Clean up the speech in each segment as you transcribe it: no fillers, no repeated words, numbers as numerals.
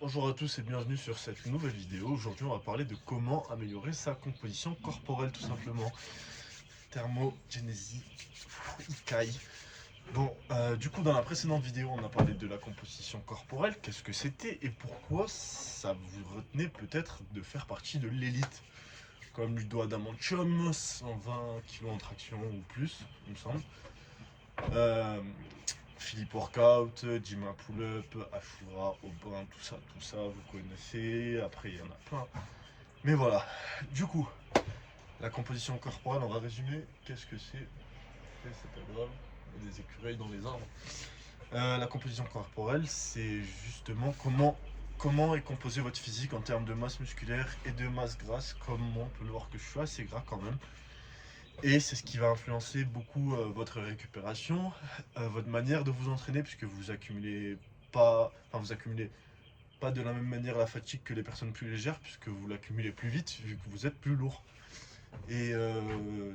Bonjour à tous et bienvenue sur cette nouvelle vidéo. Aujourd'hui on va parler de comment améliorer sa composition corporelle tout simplement. Thermogenesis Ikai. Bon, du coup dans la précédente vidéo on a parlé de la composition corporelle, qu'est-ce que c'était et pourquoi ça vous retenait peut-être de faire partie de l'élite. Comme Ludo Adamantium, 120 kg en traction ou plus, il me semble. Philippe Workout, Jima Pull-Up, Ashura, Aubin, tout ça, vous connaissez. Après, il y en a plein. Mais voilà. Du coup, la composition corporelle, on va résumer. Qu'est-ce que c'est? C'est pas grave. Il y a des écureuils dans les arbres. La composition corporelle, c'est justement comment est composé votre physique en termes de masse musculaire et de masse grasse. Comme on peut le voir que je suis assez gras quand même. Et c'est ce qui va influencer beaucoup votre récupération, votre manière de vous entraîner, puisque vous accumulez pas de la même manière la fatigue que les personnes plus légères, puisque vous l'accumulez plus vite, vu que vous êtes plus lourd. Et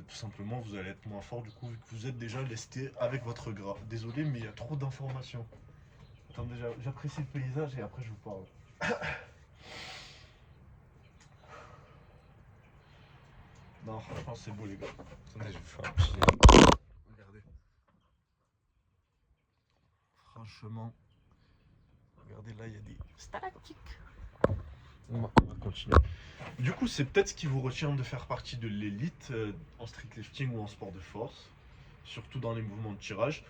tout simplement, vous allez être moins fort, du coup, vu que vous êtes déjà lesté avec votre gras. Désolé, mais il y a trop d'informations. Attendez, j'apprécie le paysage et après je vous parle. Non, franchement, c'est beau, les gars. Attendez, je vais faire un petit. Regardez. Franchement. Regardez là, il y a des stalactites. On va continuer. Du coup, c'est peut-être ce qui vous retient de faire partie de l'élite en street lifting ou en sport de force, surtout dans les mouvements de tirage.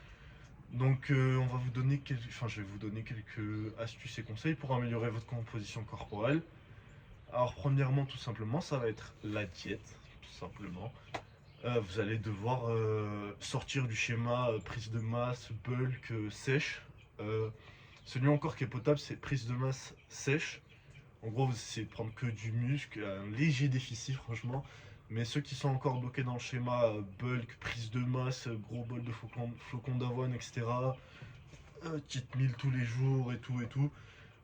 Donc, on va vous donner je vais vous donner quelques astuces et conseils pour améliorer votre composition corporelle. Alors, premièrement, tout simplement, ça va être la diète, tout simplement. Vous allez devoir sortir du schéma prise de masse, bulk, sèche. Celui encore qui est potable, c'est prise de masse sèche. En gros, vous essayez de prendre que du muscle, un léger déficit, franchement. Mais ceux qui sont encore bloqués dans le schéma bulk, prise de masse, gros bol de flocons d'avoine, etc. Cheat meal tous les jours et tout.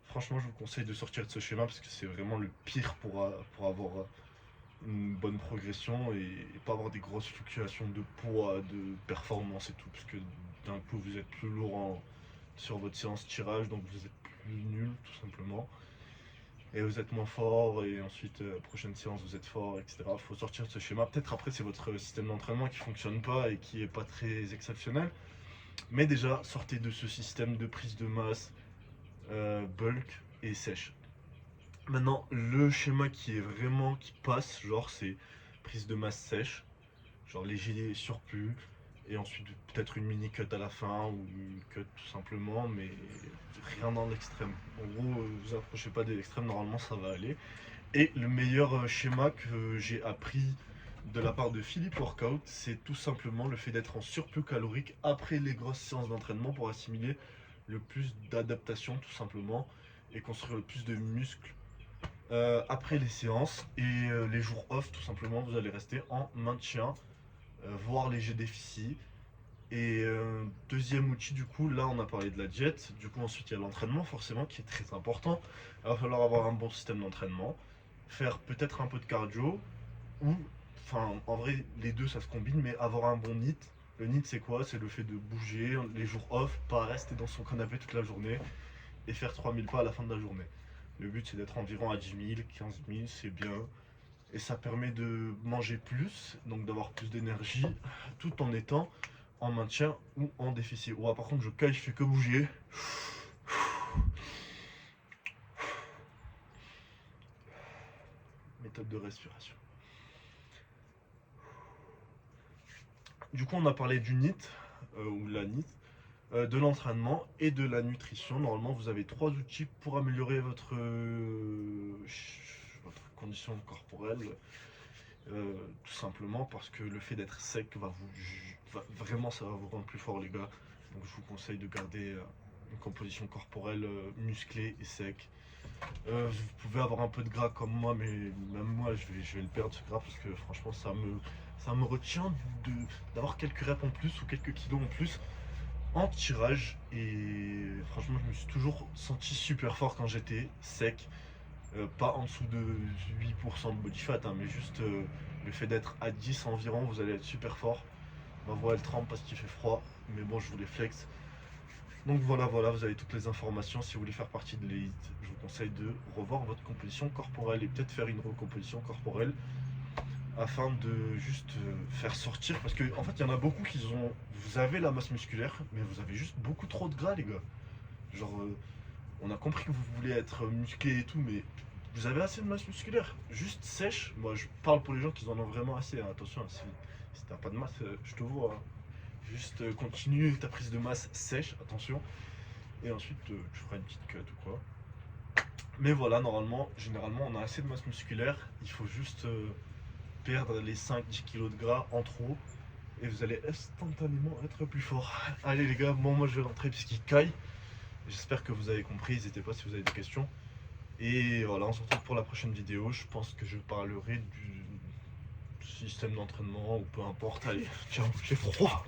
Franchement, je vous conseille de sortir de ce schéma parce que c'est vraiment le pire pour avoir une bonne progression et pas avoir des grosses fluctuations de poids, de performance et tout. Parce que d'un coup, vous êtes plus lourd sur votre séance tirage, donc vous êtes plus nul, tout simplement. Et vous êtes moins fort, et ensuite, prochaine séance, vous êtes fort, etc. Il faut sortir de ce schéma. Peut-être après, c'est votre système d'entraînement qui fonctionne pas et qui est pas très exceptionnel. Mais déjà, sortez de ce système de prise de masse, bulk et sèche. Maintenant, le schéma qui passe, genre, c'est prise de masse sèche, genre léger surplus, et ensuite peut-être une mini cut à la fin ou une cut tout simplement, mais rien dans l'extrême. En gros, vous approchez pas de l'extrême, normalement ça va aller. Et le meilleur schéma que j'ai appris de la part de Philippe Workout, c'est tout simplement le fait d'être en surplus calorique après les grosses séances d'entraînement pour assimiler le plus d'adaptation tout simplement et construire le plus de muscles après les séances. Et les jours off, tout simplement, vous allez rester en maintien, voire léger déficit. Et deuxième outil, du coup, là on a parlé de la diète, du coup ensuite il y a l'entraînement forcément qui est très important. Il va falloir avoir un bon système d'entraînement, faire peut-être un peu de cardio, ou, enfin en vrai les deux ça se combine, mais avoir un bon NEAT. Le NEAT c'est quoi? C'est le fait de bouger les jours off, pas rester dans son canapé toute la journée et faire 3000 pas à la fin de la journée. Le but c'est d'être environ à 10 000, 15 000, c'est bien. Et ça permet de manger plus, donc d'avoir plus d'énergie, tout en étant en maintien ou en déficit. Ouais, par contre, je caille, je fais que bouger. Méthode de respiration. Du coup, on a parlé du NEAT, ou la NEAT, de l'entraînement et de la nutrition. Normalement, vous avez 3 outils pour améliorer votre condition corporelle. Tout simplement parce que le fait d'être sec vraiment ça va vous rendre plus fort, les gars. Donc je vous conseille de garder une composition corporelle musclée et sec. Vous pouvez avoir un peu de gras comme moi, mais même moi je vais le perdre ce gras parce que franchement ça me retient d'avoir quelques reps en plus ou quelques kilos en plus en tirage. Et franchement je me suis toujours senti super fort quand j'étais sec. Pas en dessous de 8% de body fat, hein, mais juste le fait d'être à 10 environ, vous allez être super fort. Ma voix elle tremble parce qu'il fait froid, mais bon, je vous les flex. Donc voilà, vous avez toutes les informations. Si vous voulez faire partie de l'élite, je vous conseille de revoir votre composition corporelle et peut-être faire une recomposition corporelle afin de juste faire sortir. Parce que en fait, il y en a beaucoup qui ont. Vous avez la masse musculaire, mais vous avez juste beaucoup trop de gras, les gars. Genre, on a compris que vous voulez être musclé et tout, mais vous avez assez de masse musculaire. Juste sèche. Moi, je parle pour les gens qui en ont vraiment assez, hein. Attention, si t'as pas de masse, je te vois, hein. Juste continue ta prise de masse sèche, attention. Et ensuite, tu feras une petite cut ou quoi. Mais voilà, normalement, généralement, on a assez de masse musculaire. Il faut juste perdre les 5-10 kilos de gras en trop. Et vous allez instantanément être plus fort. Allez les gars, bon, moi je vais rentrer puisqu'il caille. J'espère que vous avez compris. N'hésitez pas si vous avez des questions. Et voilà, on se retrouve pour la prochaine vidéo. Je pense que je parlerai du système d'entraînement ou peu importe. Allez, ciao, j'ai froid.